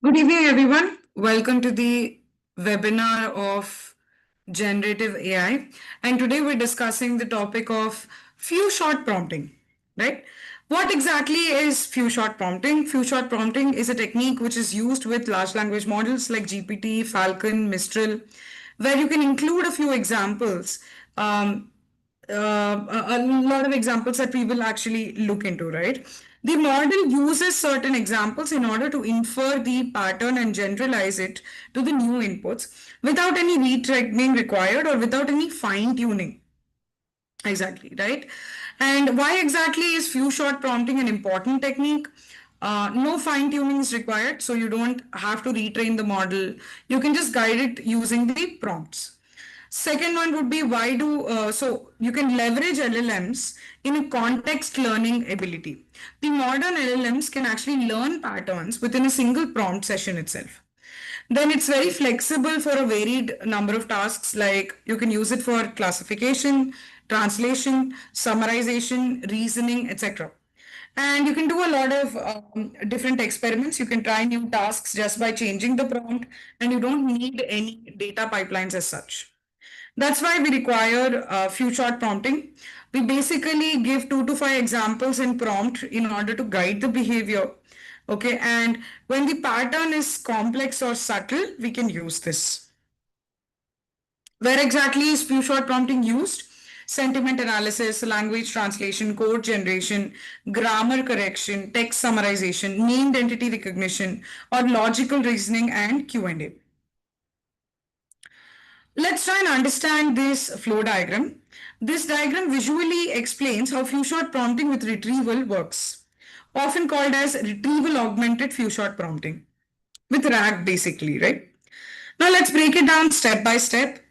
Good evening, everyone. Welcome to the webinar of Generative AI. And today we're discussing the topic of few shot prompting, right? What exactly is few shot prompting? Few shot prompting is a technique which is used with large language models like GPT, Falcon, Mistral, where you can include a few examples. A lot of examples that we will actually look into, right? The model uses certain examples in order to infer the pattern and generalize it to the new inputs without any retraining required or without any fine tuning. Exactly, right? And why exactly is few shot prompting an important technique? No fine tuning is required, so you don't have to retrain the model. You can just guide it using the prompts. Second one would be so you can leverage LLMs in a context learning ability. The modern LLMs can actually learn patterns within a single prompt session itself. Then it's very flexible for a varied number of tasks, like you can use it for classification, translation, summarization, reasoning, etc. And you can do a lot of different experiments. You can try new tasks just by changing the prompt, and you don't need any data pipelines as such. That's why we require few shot prompting. We basically give 2 to 5 examples in prompt in order to guide the behavior. Okay, and when the pattern is complex or subtle, we can use this. Where exactly is few shot prompting used? Sentiment analysis, language translation, code generation, grammar correction, text summarization, named entity recognition, or logical reasoning and Q&A. Let's try and understand this flow diagram. This diagram visually explains how few-shot prompting with retrieval works, often called as retrieval augmented few-shot prompting, with RAG basically, right? Now let's break it down step by step.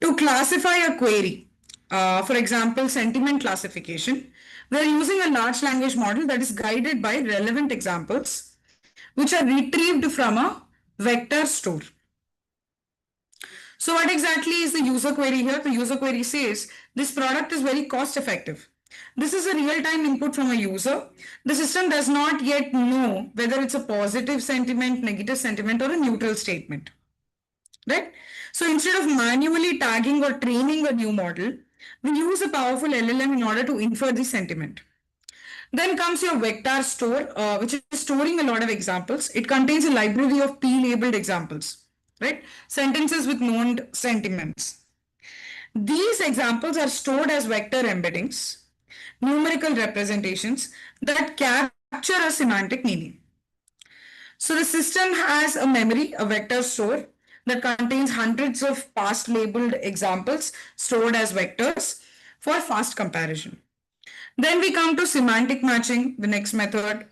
To classify a query, for example, sentiment classification, we're using a large language model that is guided by relevant examples, which are retrieved from a vector store. So what exactly is the user query here? The user query says this product is very cost effective. This is a real-time input from a user. The system does not yet know whether it's a positive sentiment, negative sentiment, or a neutral statement. Right? So instead of manually tagging or training a new model, we use a powerful LLM in order to infer the sentiment. Then comes your vector store, which is storing a lot of examples. It contains a library of pre-labeled examples, right? Sentences with known sentiments. These examples are stored as vector embeddings, numerical representations that capture a semantic meaning. So the system has a memory, a vector store that contains hundreds of past labeled examples stored as vectors for fast comparison. Then we come to semantic matching, the next method.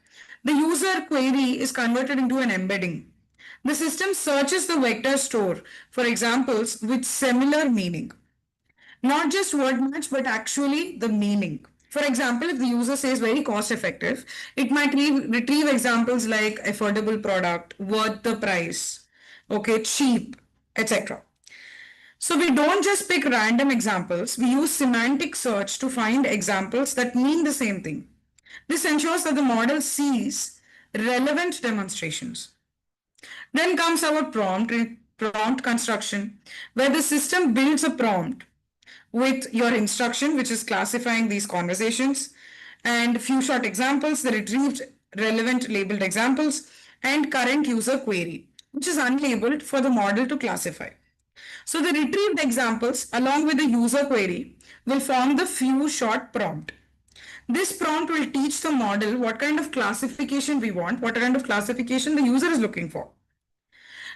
The user query is converted into an embedding. The system searches the vector store for examples with similar meaning. Not just word match, but actually the meaning. For example, if the user says very cost effective, it might retrieve examples like affordable product, worth the price, okay, cheap, etc. So we don't just pick random examples, we use semantic search to find examples that mean the same thing. This ensures that the model sees relevant demonstrations. Then comes our prompt construction, where the system builds a prompt with your instruction, which is classifying these conversations, and few short examples, the retrieved relevant labeled examples, and current user query, which is unlabeled for the model to classify. So the retrieved examples along with the user query will form the few short prompt. This prompt will teach the model what kind of classification we want, what kind of classification the user is looking for.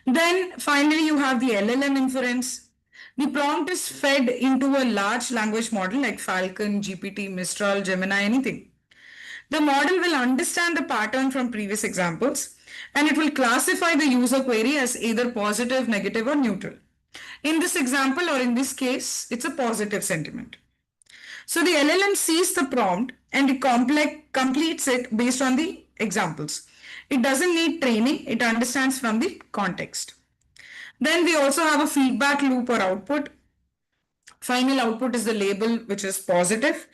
Then finally, you have the LLM inference. The prompt is fed into a large language model like Falcon, GPT, Mistral, Gemini, anything. The model will understand the pattern from previous examples and it will classify the user query as either positive, negative, or neutral. In this example or in this case, it's a positive sentiment. So the LLM sees the prompt and it completes it based on the examples. It doesn't need training, it understands from the context. Then we also have a feedback loop or output. Final output is the label, which is positive.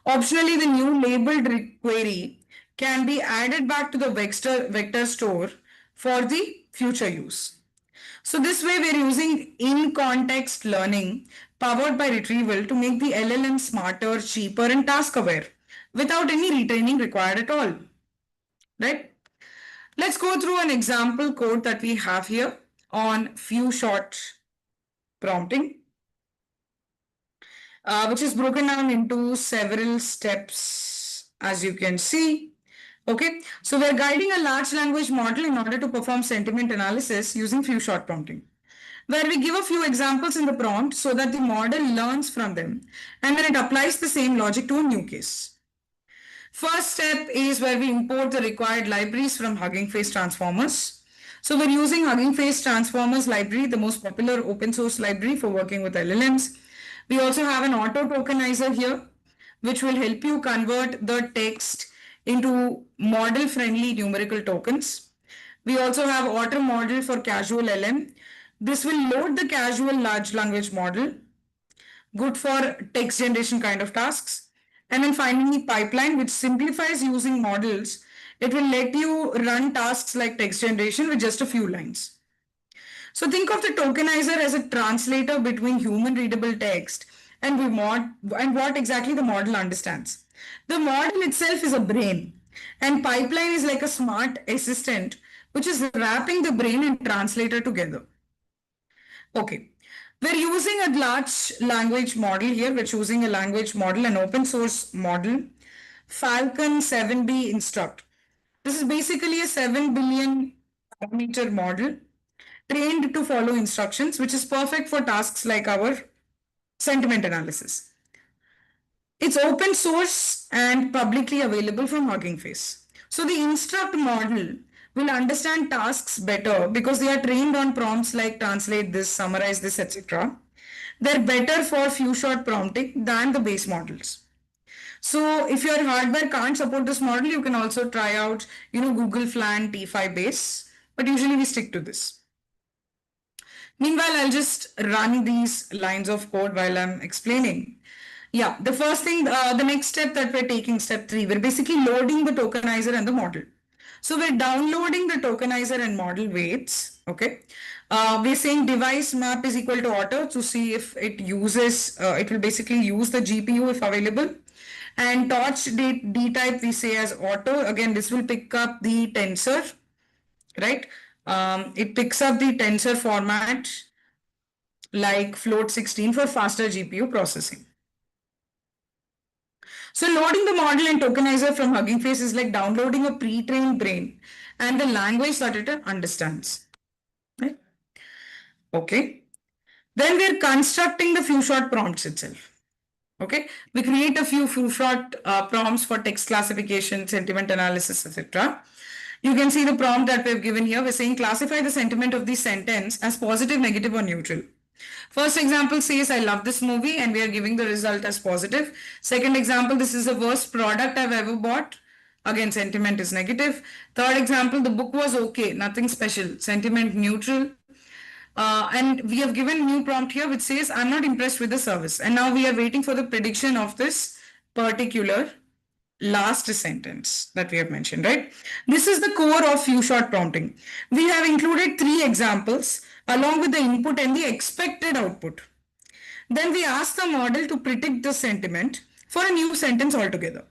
Optionally, the new labeled query can be added back to the vector store for the future use. So this way we're using in-context learning powered by retrieval to make the LLM smarter, cheaper and task-aware without any retraining required at all. Right? Let's go through an example code that we have here on few short prompting, which is broken down into several steps, as you can see. Okay, so we're guiding a large language model in order to perform sentiment analysis using few short prompting, where we give a few examples in the prompt so that the model learns from them and then it applies the same logic to a new case. First step is where we import the required libraries from Hugging Face Transformers. So we're using Hugging Face Transformers library, the most popular open source library for working with LLMs. We also have an auto tokenizer here, which will help you convert the text into model friendly numerical tokens. We also have auto model for casual LM. This will load the casual large language model, good for text generation kind of tasks. And then finally, pipeline, which simplifies using models. It will let you run tasks like text generation with just a few lines. So think of the tokenizer as a translator between human readable text and what exactly the model understands. The model itself is a brain, and pipeline is like a smart assistant which is wrapping the brain and translator together. Okay. We're using a large language model here. We're choosing a language model, an open source model, Falcon 7B Instruct. This is basically a 7 billion parameter model trained to follow instructions, which is perfect for tasks like our sentiment analysis. It's open source and publicly available from Hugging Face. So the Instruct model will understand tasks better because they are trained on prompts like translate this, summarize this, etc. They're better for few shot prompting than the base models. So if your hardware can't support this model, you can also try out, Google Flan T5 base, but usually we stick to this. Meanwhile, I'll just run these lines of code while I'm explaining. Yeah, the first thing, the next step that we're taking, step 3, we're basically loading the tokenizer and the model. So we're downloading the tokenizer and model weights, okay? We're saying device map is equal to auto to see if it uses, it will basically use the GPU if available. And torch D type we say as auto. Again, this will pick up the tensor, right? It picks up the tensor format like float 16 for faster GPU processing. So loading the model and tokenizer from Hugging Face is like downloading a pre-trained brain and the language that it understands. Right? Okay. Then we're constructing the few shot prompts itself. Okay. We create a few shot prompts for text classification, sentiment analysis, etc. You can see the prompt that we've given here. We're saying classify the sentiment of the sentence as positive, negative, or neutral. First example says, I love this movie, and we are giving the result as positive. Second example, this is the worst product I've ever bought. Again, sentiment is negative. Third example, the book was okay, nothing special. Sentiment neutral. And we have given new prompt here which says, I'm not impressed with the service. And now we are waiting for the prediction of this particular last sentence that we have mentioned, right? This is the core of few shot prompting. We have included 3 examples along with the input and the expected output. Then we ask the model to predict the sentiment for a new sentence altogether.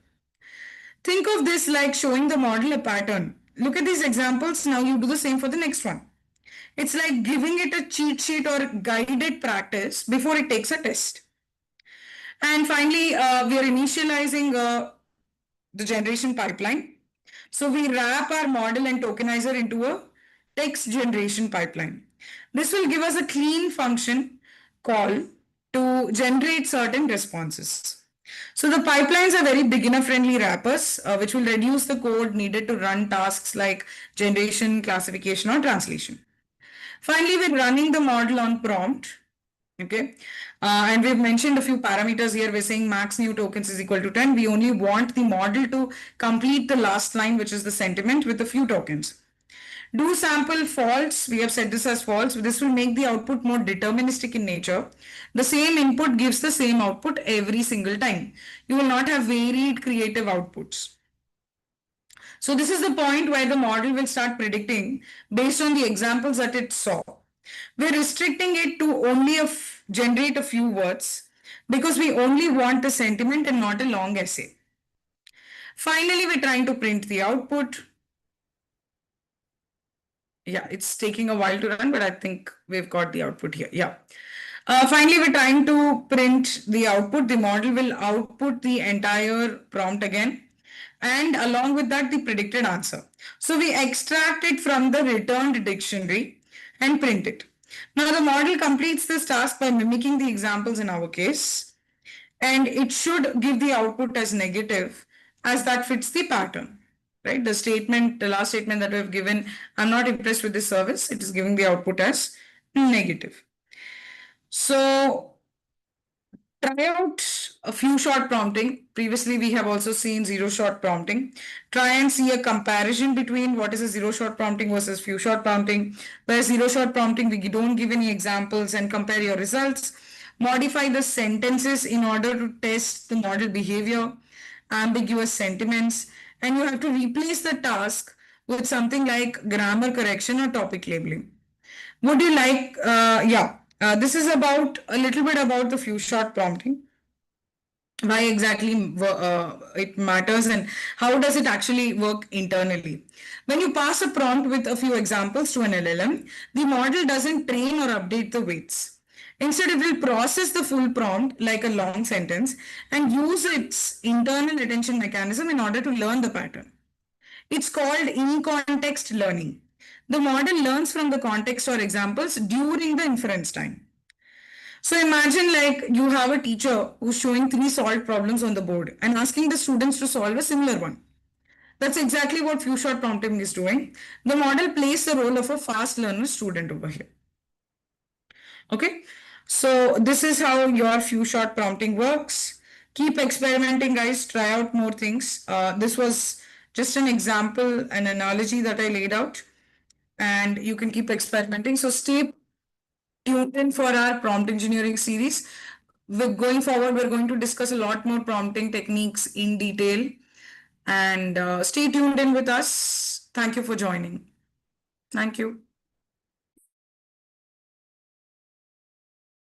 Think of this like showing the model a pattern. Look at these examples. Now you do the same for the next one. It's like giving it a cheat sheet or guided practice before it takes a test. And finally, we are initializing the generation pipeline. So we wrap our model and tokenizer into a text generation pipeline. This will give us a clean function call to generate certain responses. So the pipelines are very beginner-friendly wrappers, which will reduce the code needed to run tasks like generation, classification, or translation. Finally, we're running the model on prompt. Okay. And we've mentioned a few parameters here. We're saying max new tokens is equal to 10. We only want the model to complete the last line, which is the sentiment with a few tokens. Do sample false. We have set this as false. This will make the output more deterministic in nature. The same input gives the same output every single time. You will not have varied creative outputs. So this is the point where the model will start predicting based on the examples that it saw. We're restricting it to only generate a few words because we only want a sentiment and not a long essay. Finally, we're trying to print the output. Yeah, it's taking a while to run, but I think we've got the output here. Yeah. Finally, we're trying to print the output. The model will output the entire prompt again, and along with that, the predicted answer. So we extract it from the returned dictionary and print it. Now, the model completes this task by mimicking the examples in our case, and it should give the output as negative as that fits the pattern. Right? The last statement that we've given, I'm not impressed with this service, it is giving the output as negative. So try out a few shot prompting. Previously, we have also seen zero shot prompting. Try and see a comparison between what is a zero shot prompting versus few shot prompting. Where zero shot prompting, we don't give any examples and compare your results. Modify the sentences in order to test the model behavior, ambiguous sentiments, and you have to replace the task with something like grammar correction or topic labeling. Would you like, this is about a little bit about the few shot prompting, why exactly it matters and how does it actually work internally. When you pass a prompt with a few examples to an LLM, the model doesn't train or update the weights. Instead, it will process the full prompt like a long sentence and use its internal attention mechanism in order to learn the pattern. It's called in-context learning. The model learns from the context or examples during the inference time. So imagine like you have a teacher who's showing three solved problems on the board and asking the students to solve a similar one. That's exactly what few shot prompting is doing. The model plays the role of a fast learner student over here. Okay, so this is how your few shot prompting works. Keep experimenting, guys. Try out more things. This was just an example, an analogy that I laid out, and you can keep experimenting. So stay tuned in for our prompt engineering series. Going forward, we're going to discuss a lot more prompting techniques in detail, and stay tuned in with us. Thank you for joining. Thank you.